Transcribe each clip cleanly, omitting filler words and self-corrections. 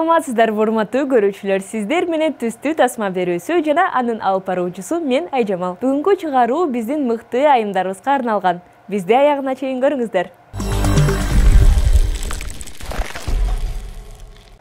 Саламатсыздар, урматтуу көрүүчүлөр. Сиздер менен түстүү тасма берүүсү жана анын алып баруучусу мен Айжамал. Бүгүнкү чыгаруу биздин мыкты айымдарыбызга арналган. Бизди аягына чейин көрүңүздөр.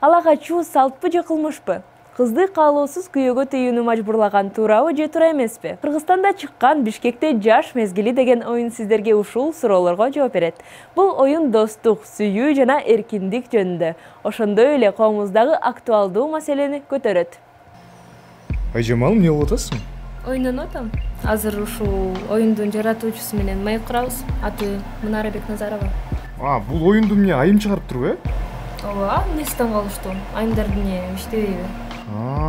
Ала качуу салтпы же кылмышпы? Кызды каалоосуз күйөөгө тийүүнү мажбурлаган туурабы же туура эмеспи? Кыргызстанда чыккан Бишкекте жаш мезгили деген оюн сиздерге ушул суроолорго жооп берет. Бул оюн достук, сүйүү жана эркиндик жөнүндө. Ошондой эле коомубуздагы актуалдуу маселени көтөрөт. Айжамал, эмне болуп атасың? Оюнданып атам. Азыр ушул оюндун жаратуучусу менен маек курабыз. Аты Мунара Бекназарова. Бул оюнду эмне айым чыгарып турбу, Ооба, эмнесинен калыштуу? Айымдар эмне иштебейби?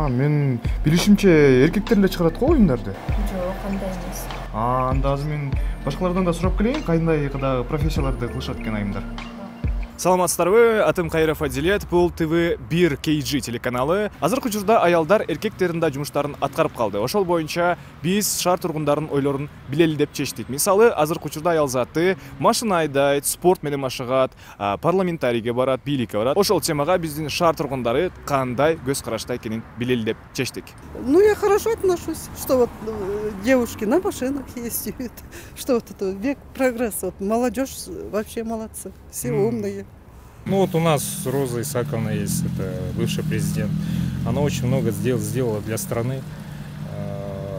Мен билишимче эркектер эле чыгарат го оюндарды. Жок, андай эмес. Анда азыр мен башкалардан да сурап келейин, кайдай профессияларды кылышат экен айымдар. Саламатсыздарбы, атым Кайров Адилет, бул ТВ1 KG телеканалы. Азыркы учурда аялдар эркектердин да жумуштарын аткарып калды. Ошол боюнча биз шаар тургундарынын ойлорун билели деп чечтик. Мисалы, азыркы учурда аял заты машина айдайт, спорт менен машыгат, парламентарийге барат, бийликке барат. Ошол темага биздин шаар тургундары кандай көз карашта экенин билели деп чечтик. Я хорошо отношусь, что вот девушки на машинах ездят, что вот это век прогресса, вот молодежь вообще молодцы, все умные. У нас Роза Исаковна есть, это бывший президент. Она очень много сделала для страны.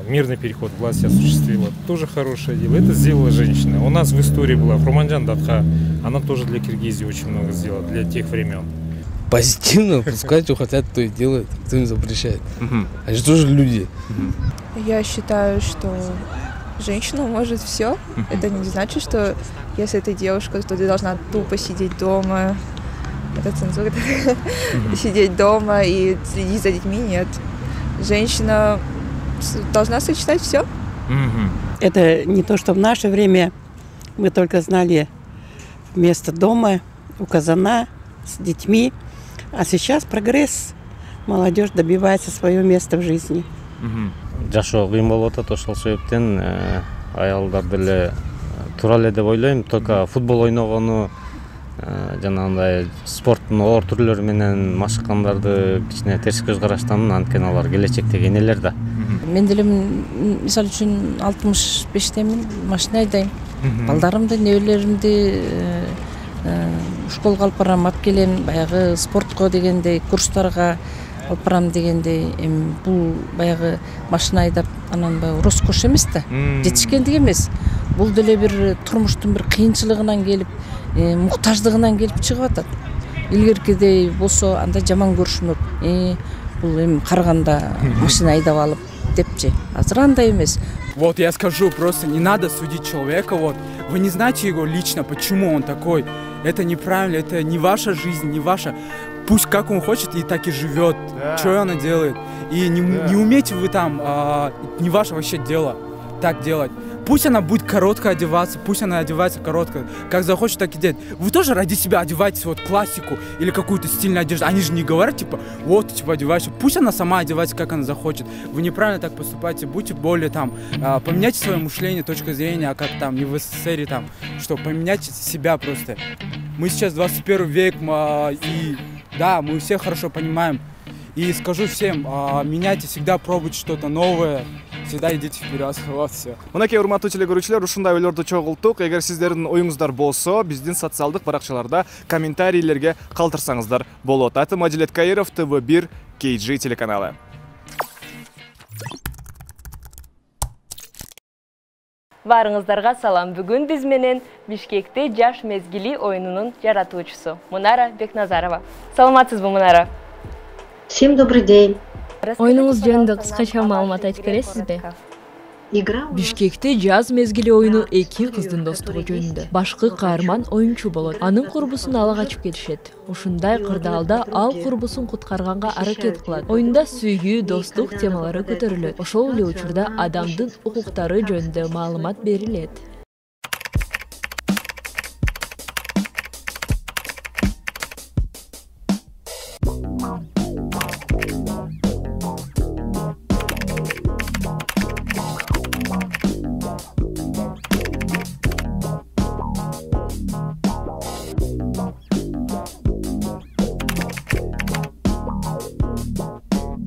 Мирный переход к власти осуществила. Тоже хорошее дело. Это сделала женщина. У нас в истории была Хурманджан Датха. Она тоже для Киргизии очень много сделала, для тех времен. Позитивно, пускай что хотят, то и делают, кто им запрещает. Они же тоже люди. Я считаю, что женщина может все. Это не значит, что если ты девушка, то ты должна тупо сидеть дома. Это цензура. Сидеть дома и следить за детьми. Нет. Женщина должна сочетать все. Это не то, что в наше время мы только знали место дома, у казана, с детьми. А сейчас прогресс. Молодежь добивается свое место в жизни. Жашоо кыйын болуп атат, ошол себептен аялдарды эле туура эле деп ойлойм. Только футбол ойногону, жанагындай спорттун оор түрлөрү менен машыккандарды кичине терс көз караштамын, анткени алар келечектеги энелер да. Мен деле мисалы үчүн 65-темин, машина айдайм. Балдарымды, небелеримди школга алып барам, алып келем, баягы спортко дегендей, курстарга алып барам дегендей. Бул баягы машина айдап, анан баягы роскош эмес да, жетишкендик эмес. Бул деле бир турмуштун бир кыйынчылыгынан келип, муктаждыгынан келип чыгып атат. Илгеркидей болсо анда жаман көрүшмөк. Бул эми караганда машина айдап алып депчи. Азыр андай эмес. Вот я скажу, просто не надо судить человека, вы не знаете его лично, почему он такой. Это неправильно, это не ваша жизнь, не ваша. Пусть как он хочет и так и живет, что она делает. И не умеете вы там, не ваше вообще дело так делать. Пусть она будет коротко одеваться, пусть она одевается коротко, как захочет, так и делать. Вы тоже ради себя одеваетесь классику или какую-то стильную одежду. Они же не говорят, одевайся. Пусть она сама одевается, как она захочет. Вы неправильно так поступаете, будьте более поменяйте свое мышление, точка зрения, как не в СССР, что поменяйте себя просто. Мы сейчас 21 век, и да, мы все хорошо понимаем. И скажу всем, меняйте, всегда пробуйте что-то новое. Всегда идите вперед, вот все. Мынакей урматтуу телекөрүүчүлөр, ушундай ойлорду чогулттук. Эгер сиздердин оюңуздар болсо, биздин социалдык баракчаларда комментарийлерге калтырсаңыздар болот. Атым Адилет Кайров, ТВ1 KG телеканалы. Барыңыздарга салам. Бүгүн биз менен Бишкекте жаш мезгили оюнунун жаратуучусу Мунара Бекназарова. Саламатсызбы, Мунара? Всем добрый день. Оюнуңуз жөнүндө кыскача маалымат айтып бересизби? Бишкекте жаз мезгили оюну эки кыздын достугу жөнүндө. Башкы каарман оюнчу болот. Анын курбусун ала качып келишет. Ушундай кырдаалда ал курбусун куткарганга аракет кылат. Оюнда сүйүү, достук темалары көтөрүлөт. Ошол эле учурда адамдын укуктары жөнүндө маалымат берилет.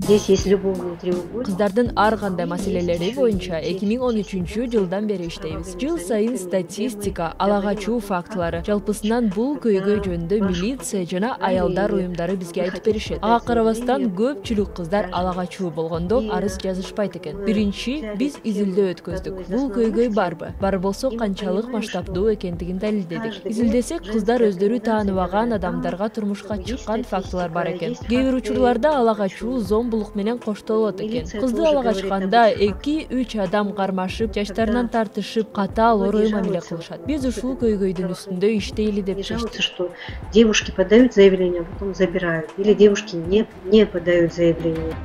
Здесь есть любовный треугольник. Кыздардын ар кандай маселелери боюнча 2013 жылдан бери иштейбиз. Жыл сайын статистика, ала качуу фактылары, жалпысынан бул көйгөй жөнүндө милиция жана аялдар уюмдары бизге айтып беришет. Ага карабастан көпчүлүк кыздар ала качуу болгондо арыз жазышпайт экен. Биринчи, биз изилдөө өткөздүк. Бул көйгөй барбы? Бар болсо канчалык масштабдуу экендигин далилдедик. Изилдесек, кыздар өздөрү тааныбаган адамдарга турмушка чыккан фактылар бар экен. Кээ бир учурларда ала качуу зомбулук менен коштолот экен. Кызды ала качканда 2-3 адам кармашып, жаштарынан тартышып, катаал орой мамиле кылышат. Биз ушул көйгөйдүн үстүндө иштейли деп чечтик. Что девушки подают заявление, а потом забирают. Или девушки не подают заявление.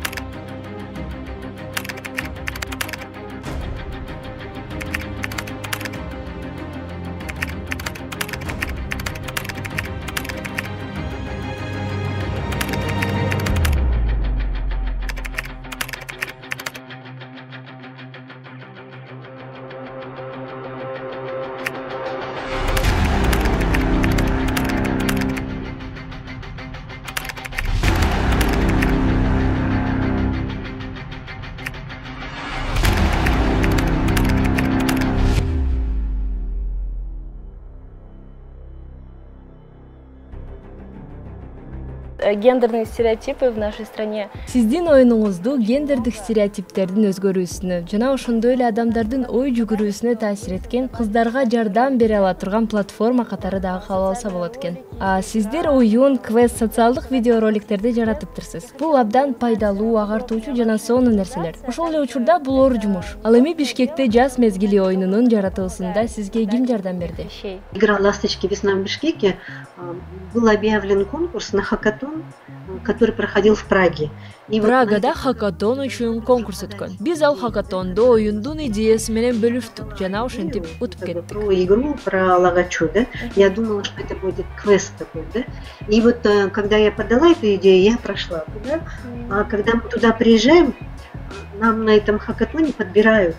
Гендерные стереотипы в нашей стране. Сиздин оюнуңузду гендердик стереотиптердин өзгөрүүсүнө жана ошондой эле адамдардын ой жүгүрүүсүнө таасир эткен, кыздарга жардам бере ала турган платформа катары дагы кабыл алса болот экен. Сиздер оюн, квест, социалдык видеороликтерди жаратыптырсыз. Бул абдан пайдалуу, агартуучу жана сонун нерселер. Ошол эле учурда бул оор жумуш. Ал эми Бишкекте жаз мезгили оюнунун жаратылышында сизге ким жардам берди? Игра «Ласточки. Весна в Бишкеке» был объявлен конкурс на хакатон, который проходил в Праге. Прагада хакатон үчүн конкурс өткөн. Биз ал хакатондо оюндун идеясы менен бөлүштүк жана ошентип утуп кеттик. Про игру, про лагачу, да? Я думала, что это будет квест такой, да? И вот когда я подала эту идею, я прошла туда. А когда мы туда приезжаем, нам на этом хакатоне подбирают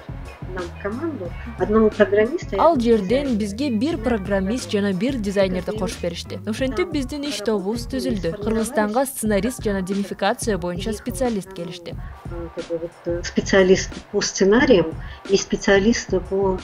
нам команду одного программиста. Ал жерден бизге бир программист жана бир дизайнерди кошуп беришти. Ошентип биздин иш тобубуз түзүлдү. Кыргызстанга сценарист жана демификация боюнча специалист келишти. Специалист по сценариям и специалист по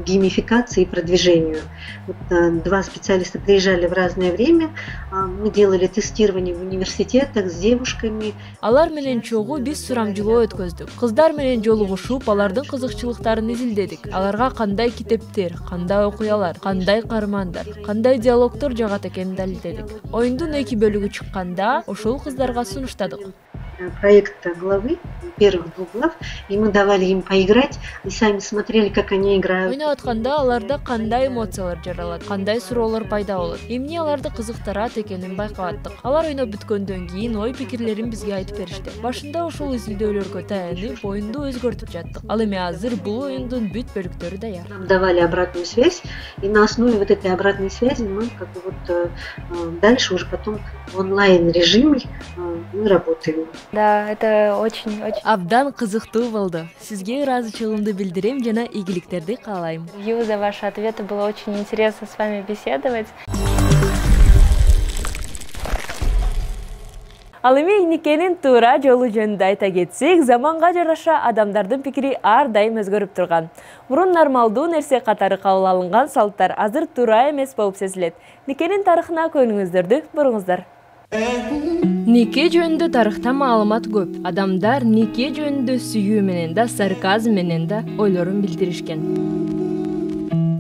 геймификации и продвижению. Вот, два специалиста приезжали в разное время. Мы делали тестирование в университетах с девушками. Алар менен чогуу биз сурамжылоо өткөздүк. Кыздар менен жолугушуп, алардын кызыкчылыктарын изилдедик. Аларга кандай китептер, кандай окуялар, кандай каармандар, кандай диалогдор жагат экенин далилдедик. Оюндун 2 бөлүгү чыкканда ошол кыздарга сунуштадык. Проекта главы, первых 2 глав, и мы давали им поиграть, и сами смотрели, как они играют. Ойнап атканда аларда кандай эмоциялар жаралат, кандай суроолор пайда болот. Эмне аларды кызыктырат экенин байкап аттык. Алар ойноп бүткөндөн кийин ой пикирлерин бизге айтып беришти. Башында ошол изилдөөлөргө таянып, оюнду өзгөртүп жаттык. Ал эми азыр бул оюндун бүт бөлүктөрү даяр. Нам давали обратную связь, и на основе вот этой обратной связи мы как бы вот дальше уже потом в онлайн режиме мы работаем. Да, это очень. Абдан кызыктуу болду. Сизге ыраазычылыгымды билдирем жана ийгиликтерди каалайм. Ю за ваши ответы, было очень интересно с вами беседовать. Ал эми никенин туура жолу жөнүндө айта кетсек, заманга жараша адамдардын пикири ар дайым өзгөрүп турган. Мурун нормалдуу нерсе катары кабыл алынган салттар азыр туура эмес болуп сезилет. Никенин тарыхына көңүлүңүздөрдү буруңуздар. Нике жөнүндө тарыхта маалымат көп. Адамдар нике жөнүндө сүйүү менен да, сарказм менен да ойлорун билдиришкен.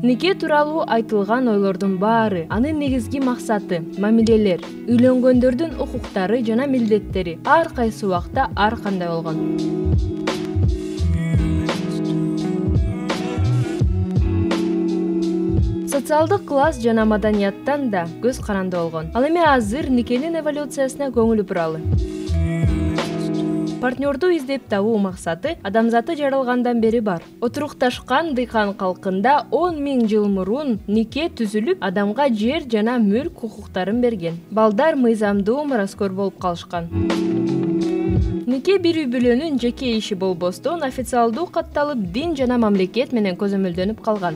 Нике тууралуу айтылган ойлордун баары, анын негизги максаты, мамилелер, үйлөнгөндөрдүн укуктары жана милдеттери ар кайсы убакта ар кандай болгон. Социалдык класс жана маданияттан да көз каранды болгон. Ал эми азыр никенин эволюциясына көңүл буралы. Партнерду издеп табуу максаты адамзаты жаралгандан бери бар. Отурукташкан дыйкан калкында 10 000 жыл мурун нике түзүлүп, адамга жер жана мүлк укуктарын берген. Балдар мыйзамдуу мураскор болуп калышкан. Нике бир үй бүлөнүн жеке иши болбостон официалдуу катталып, дин жана мамлекет менен көзөмөлдөнүп калган.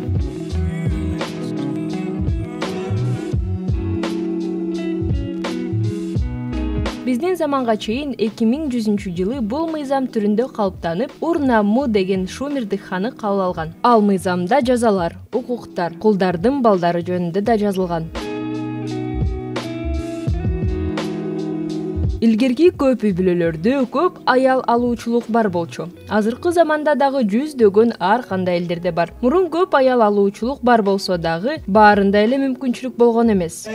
Биздин заманга чейин 2100-жылы бул мыйзам түрүндө калыптанып, Ур-Намму деген Шумердик ханы кабыл алган. Ал мыйзамда жазалар, укуктар, кулдардын балдары жөнүндө да жазылган. Илгерки көп үй-бүлөлөрдө көп аял алуучулук бар болчу. Азыркы заманда дагы жүздөгөн ар кандай элдерде бар. Мурун көп аял алуучулук бар болсо дагы баарында эле мүмкүнчүлүк болгон эмес.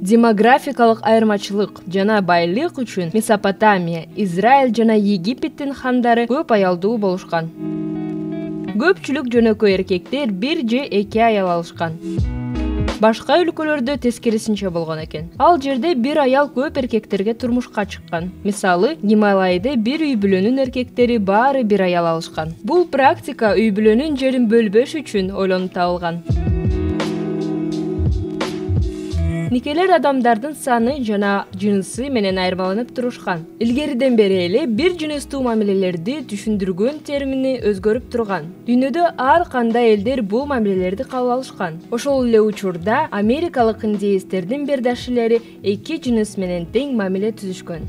Демографикалык айырмачылык жана байлык үчүн Месопотамия, Израиль жана Египеттин хандары көп аялдуу болушкан. Көпчүлүк жөнөкөй эркектер 1 же 2 аял алышкан. Башка өлкөлөрдө тескерисинче болгон экен. Ал жерде бир аял көп эркектерге турмушка чыккан. Мисалы, Гималайда бир үй-бүлөнүн эркектери баары бир аял алышкан. Бул практика үй-бүлөнүн жерин бөлбөш үчүн ойлонуп табылган. Никелер адамдардын саны жана жынысы менен айырмаланып турушкан. Илгериден бери эле бир жыныстуу мамилелерди түшүндүргөн термини өзгөрүп турган. Дүйнөдө ар кандай элдер бул мамилелерди кабыл алышкан. Ошол эле учурда америкалык индеистердин бердашилери эки жыныс менен тең мамиле түзүшкөн.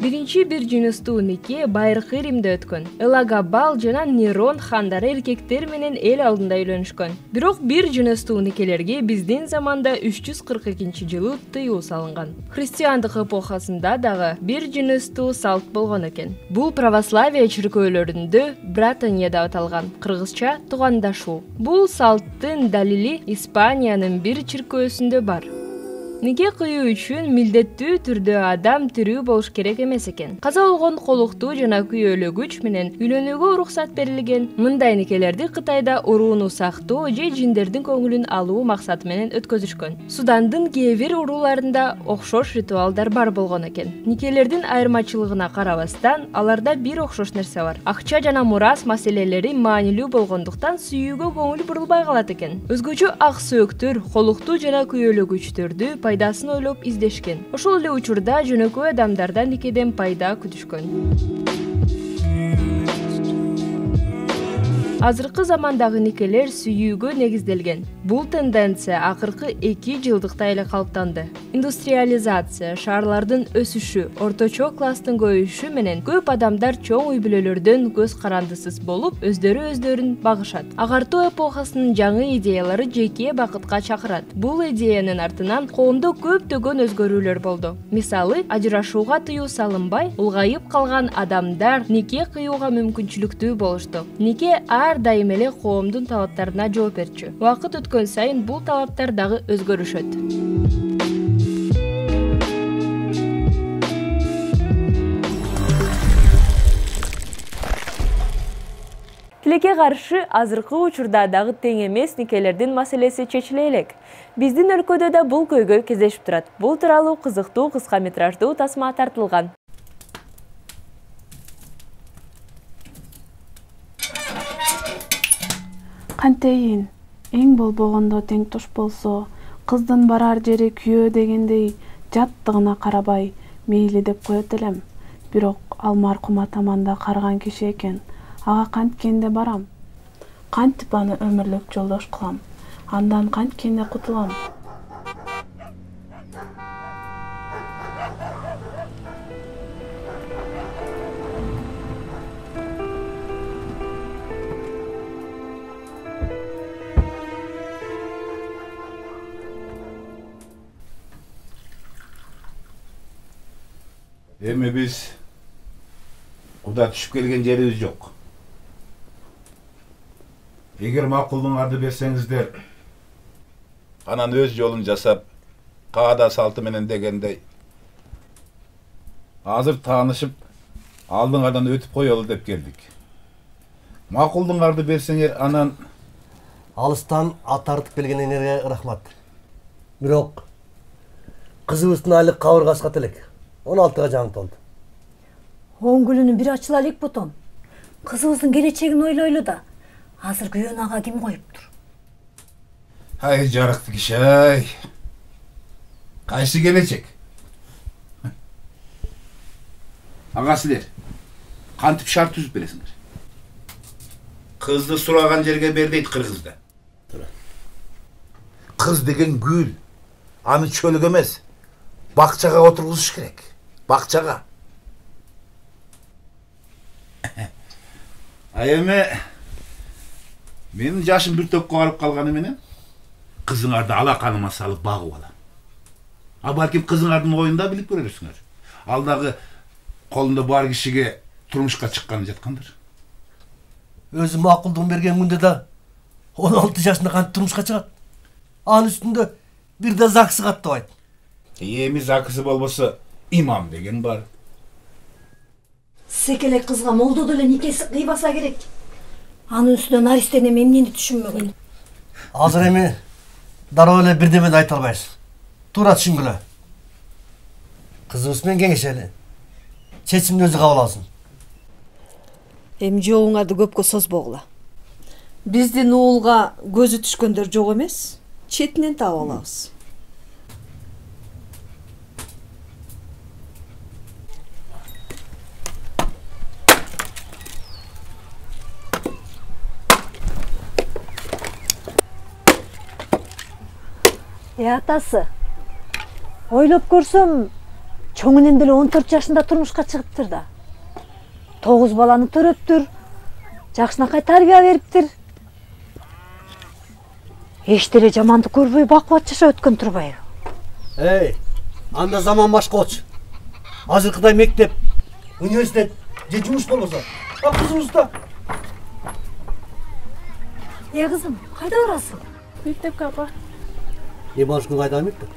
Биринчи бир жыныстуу нике Байыркы Римде өткөн. Элагабал жана Нерон хандары эркектер менен эл алдында үйлөнүшкөн. Бирок бир жыныстуу никелерге биздин заманда 342-жылы тыюу салынган. Христиандык эпохасында дагы бир жыныстуу салт болгон экен. Бул православие чиркөөлөрүндө братанья деп аталган, кыргызча туугандашуу. Бул салттын далили Испаниянын бир чиркөөсүндө бар. Нике кыюу үчүн милдеттүү түрдө адам тирүү болуш керек эмес экен. Каза болгон колуктуу жана күйөөлөгүч менен үйлөнүүгө уруксат берилген. Мындай никелерди Кытайда урууну сактоо же жиндердин көңүлүн алуу максаты менен өткөзүшкөн. Судандын кээ бир урууларында окшош ритуалдар бар болгон экен. Никелердин айырмачылыгына карабастан, аларда бир окшош нерсе бар. Акча жана мурас маселелери маанилүү болгондуктан сүйүүгө көңүл бурулбай калат экен. Өзгөчө ак сөөктөр, колуктуу жана күйөөлөгүчтөрдү пайдасын ойлоп издешкен. Ошол эле учурда жөнөкөй адамдардан никеден пайда күтүшкөн. Азыркы замандагы никелер сүйүүгө негизделген. Бул тенденция акыркы 2 жылдыкта эле калыптанды. Индустриализация, шаарлардын өсүшү, орточо класстын көбөйүшү менен көп адамдар чоң үй-бүлөлөрдөн көз карандысыз болуп, өздөрүн багышат. Агартуу эпохасынын жаңы идеялары жеке бакытка чакырат. Бул идеянын артынан коомдо көптөгөн өзгөрүүлөр болду. Мисалы, ажырашууга тыюу салынбай, улгайып калган адамдар нике кыюуга мүмкүнчүлүктүү болушту. Нике ар дайым эле коомдун талаптарына жооп берчү. Убакыт өткөн сайын бул талаптар дагы өзгөрүшөт. Тилекке каршы азыркы учурда дагы тең эмес никелердин маселеси чечиле элек. Биздин өлкөдө да бул көйгөй кездешип турат. Бул тууралуу кызыктуу кыска метраждуу тасма тартылган. Кантейин, эң болбогондо тең туш болсо, кыздын барар жери күйөө дегендей жаттыгына карабай, мейли деп коет элем. Бирок ал маркум атаманда карган киши экен. Ага канткенде барам. Кантип аны өмүрлүк жолдош кылам. Андан канткенде кутулам. Эми биз куда түшүп келген жерибиз жок. Эгер макулдуңарды берсеңиздер, анан өз жолун жасап, каада салты менен дегендей, азыр таанышып, алдыңардан өтүп коелу деп келдик. Макулдуңарды берсеңер, анан алыстан ат тартып келгениңерге рахмат. Бирок кызыбыздын али кабыргасына телек. 16-га жаңы толду. Оң күлүнүн бир ачыла элек потом. Кызыбыздын келечегин ойлойлу да. Азыр күйөөнү ага ким коюптур? Ай, жарыктуу киши, ай. Кайсы келечек? Ага силер кантип шарт түзүп бересиңер? Кызды сураган жерге бер дейт кыргызда. Kız деген gül. Аны çölük emez. Bakçaga oturguzuş керек. Bakçaga. Эми менин жашым бир топко барып калганы менен кызыңарды алаканыма салып багып алам. А балким кызыңардын оюнда билип көрөрсүңөр. Ал дагы колунда бар кишиге турмушка чыкканы жаткандыр. Өзү макулдугун берген күндө да 16 жашында кантип турмушка чыгат? Анын үстүндө бир да заксы каттабайт. Эми закысы болбосо имам деген бар. Секелек кызга молдо деле никеси кыйбаса керек. Анын үстүнөн аристен эмнени түшүнмөгөн. Азыр эми дароо эле бирдемени айта албайсың. Туура түшүнгүлө. Кызыбыз менен кеңешели. Чечимди өзү кабыл алсын. Эми жообуңарды көпкө созбогула. Биздин уулга көзү түшкөндөр жок эмес, четинен таап алабыз. Атасы, ойлоп көрсөм, чоңунен деле 14 жашында турмушка чыгыптыр да. 9 баланы төрөптүр, жакшынакай тарбия бериптир. Эч деле жаманды көрбөй бакубат жашап өткөн турбайбы? Эй, анда заман башка болчу. Азыркыдай мектеп, университет же жумуш болбосо, кызыбызда. Кызым, кайда барасың? Мектепке апа. Не башкы кайда мектеп?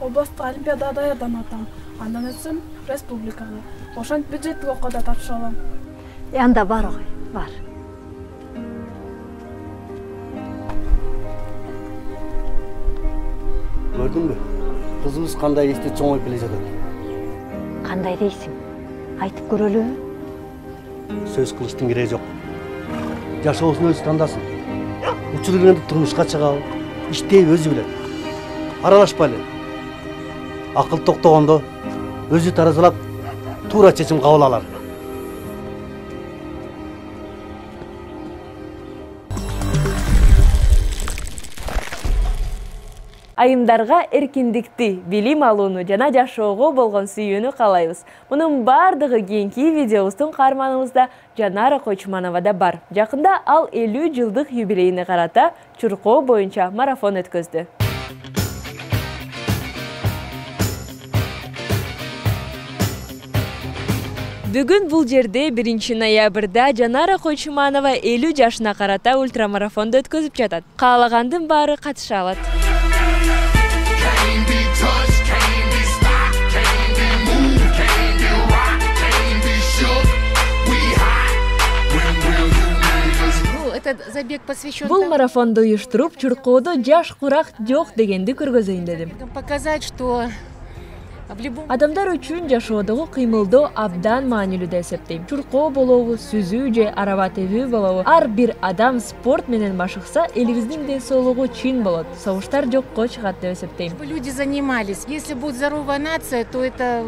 Областтык олимпиадага даярданып атам. Андан өтсөм республикага. Ошентип бюджеттик окууда тапшыра алам. Анда бар ой, бар. Көрдүңбү? Кызыбыз кандай эсте чоңоюп келе жатат. Кандай дейсиң? Айтып көрөлү. Сөз кылыштын кереги жок. Жашоосун өзү тандасын. Учур келгенде турмушка чыгабы, иштей өзү билет. Аралашпайлы. Акыл токтогондо өзү таразалап туура чечим кабыл алар. Айымдарга эркиндикти, билим алууну жана жашоого болгон сүйүүнү каалайбыз. Мунун бардыгы кийинки видеобуздун каарманыбызда Жанара Койчумановада бар. Жакында ал 50 жылдык юбилейине карата Чуркоо боюнча марафон өткөздү. Бүгүн бул жерде 1 ноябрда Жанара Койчуманова 50 жашына карата ультрамарафонду өткөзүп жатат. Каалагандын баары катыша алат. Бул марафонду уюштуруп, Чуркоодо жаш курак жок дегенди көргөзөйүн дедим. Показать, что Адамдар үчүн жашоодогу кыймылдоо абдан маанилүү деп эсептейм. Чуркоо болобу, сүзүү же араба тебүү болобу, ар бир адам спорт менен машыкса, элибиздин ден соолугу чин болот. Согуштар жокко чыгат деп эсептейм. Люди занимались. Если будет здоровая нация, то это...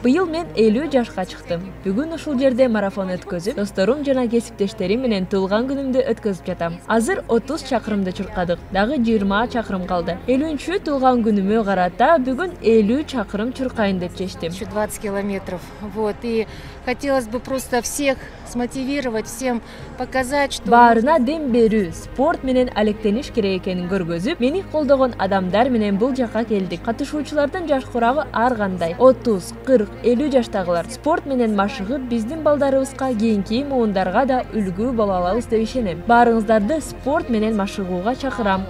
Быйыл мен 50 жашка чыктым. Бүгүн ушул жерде марафон өткөзүп, досторум жана кесиптештерим менен туулган күнүмдү өткөзүп жатам. Азыр 30 чакырымды чуркадык, дагы 20 чакырым калды. 50-чү туулган күнүмө карата бүгүн 50 чакырым чуркайын деп чечтим. 20 километров. Вот, и хотелось бы просто всех смотивировать, всем показать, что... Баарына дем берүү, спорт менен алектениш керек экенин көргөзүп, мени колдогон адамдар менен бул жакка келдик. Катышуучулардын жаш курагы ар кандай. 30, 40, 50 жаштагылар. Спорт менен машыгып, биздин балдарыбызга, кийинки муундарга да үлгү боло алабыз деп ишенем. Баарыңыздарды спорт менен машыгууга чакырам.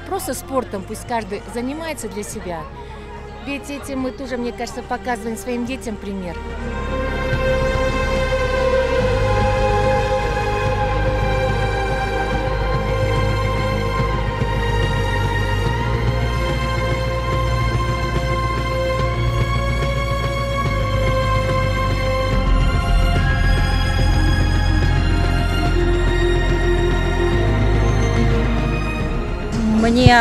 Просто спортом пусть каждый занимается для себя. Ведь этим мы тоже, мне кажется, показываем своим детям пример. Мне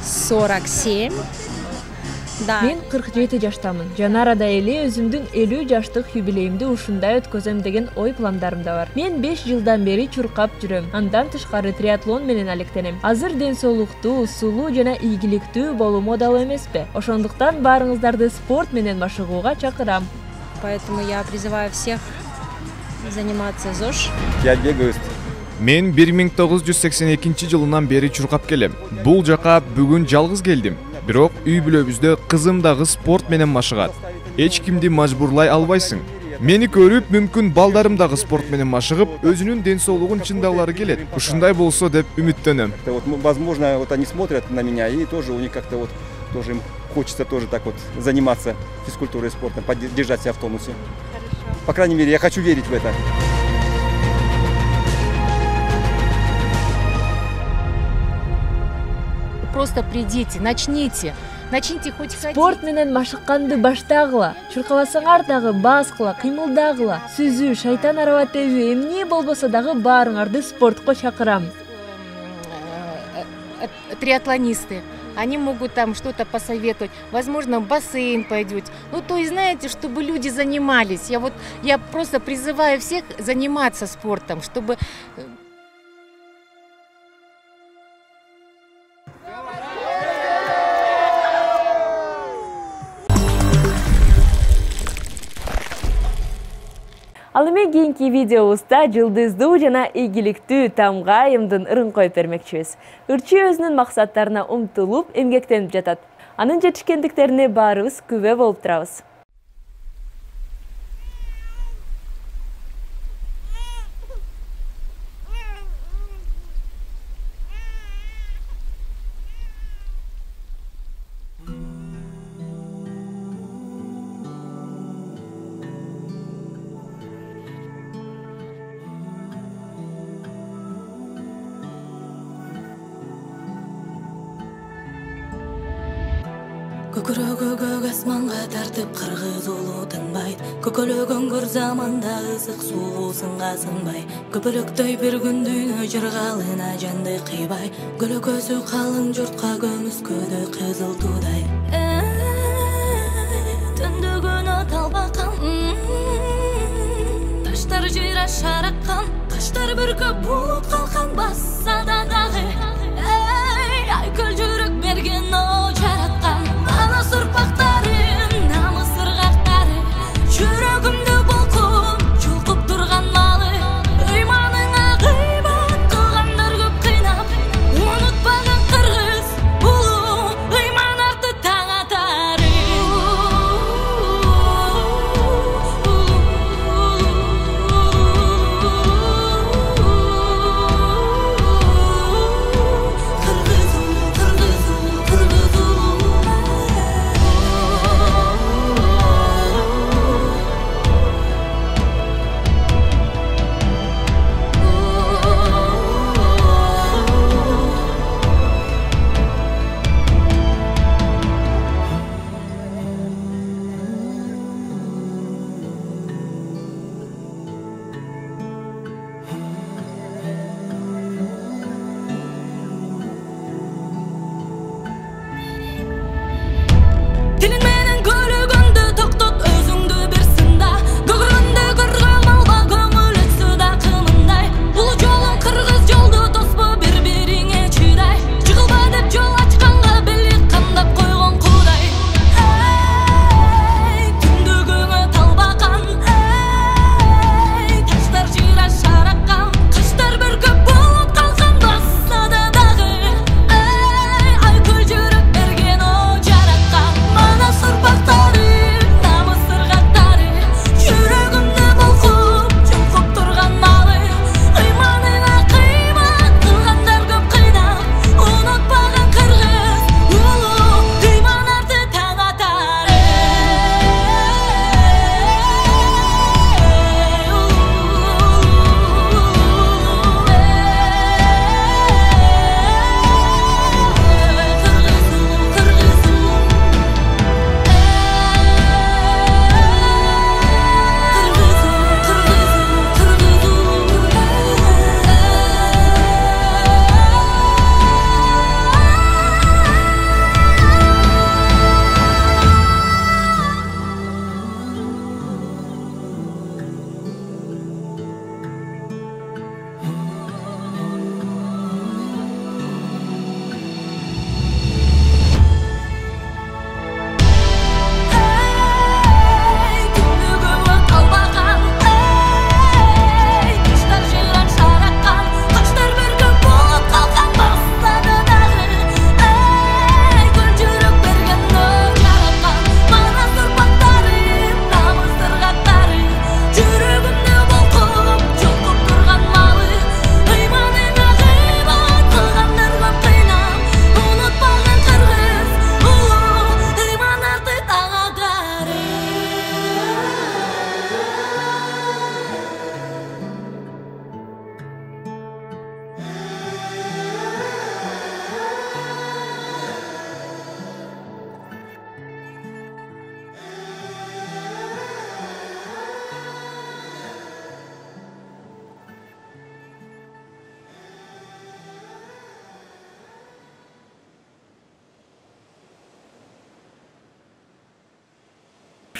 47. Мен 47 жаштамын. Жана арада эле өзүмдүн 50 жаштык юбилейимди ушундай өткөзөм деген ой пландарым да бар. Мен 5 жылдан бери чуркап жүрөм. Андан тышкары триатлон менен алектенем. Азыр ден соолуктуу, сулуу жана ийгиликтүү болуу модал эмеспи? Ошондуктан баарыңыздарды спорт менен машыгууга чакырам. Поэтому я призываю всех заниматься ЗОЖ. Я бегаю. Мен 1982 жылынан бери чуркап келем. Бул жака бүгүн жалгыз келдим. Бирок үй бүлөбүздө кызым дагы спорт менен машыгат. Эч кимди мажбурлай албайсың. Мени көрүп, мүмкүн балдарым дагы спорт менен машыгып, өзүнүн ден соолугун чындагылары келет. Ушундай болсо деп үмүттөнөм. Возможно, вот они смотрят на меня, и тоже у них как-то вот тоже им хочется тоже так вот заниматься физкультурой и спортом, поддержать себя в тонусе. По крайней мере, я хочу верить в это. Просто придите, начните хоть ходить. Спорт менен машыкканды баштагыла, чуркаласаңар дагы баскыла, кыймылдагыла. Сүзүү, шайтан араба тебүү, эмне болбосо дагы баарыңарды спортко чакырам. Триатлонисты, они могут там что-то посоветовать, возможно, в бассейн пойдете. Ну, то есть, знаете, чтобы люди занимались. Я просто призываю всех заниматься спортом, чтобы... Ал эми кийинки видеобузда жылдыздуу жана ийгиликтүү Тамга айымдын ырын коюп бермекчибиз. Ырчы өзүнүн максаттарына умтулуп, эмгектенип жатат. Анын жетишкендиктерине баарыбыз күбө болуп турабыз. Көкірегі көк асманға тартып қырғыз ұлы тынбайд. Көкөлөгөн көр заманда ысык суу сынга сынбай. Көпөлөктөй бір күн дүйнө жыргалына жанды кыйбай. Көлөкөсү калың журтка көмүскөдө кызыл тудай. Түндөгүн аталбакан, таштар жыйра шараккан, таштар бүркөп булут калкан басса да дагы. Айкөл жүрөк берген о жараткан. Сурпактарым, намыс ыргактары, жүрөгүмдү болкуп, чулкуп турган малы. Ыйманыңа кыйбат кылгандар көп кыйнап, унутпаган кыргыз улуу, ыйман арты таң атары.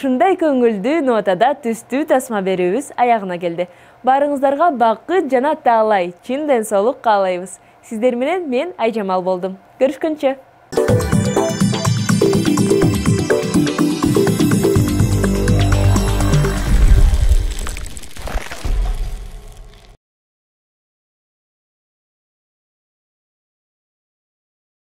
Ушундай көңүлдүү нотада түстүү тасма берүүбүз аягына келди. Барыңыздарга бакыт жана таалай чын ден соолук каалайбыз. Сиздер менен мен Айжамал болдум. Көрүшкөнчө.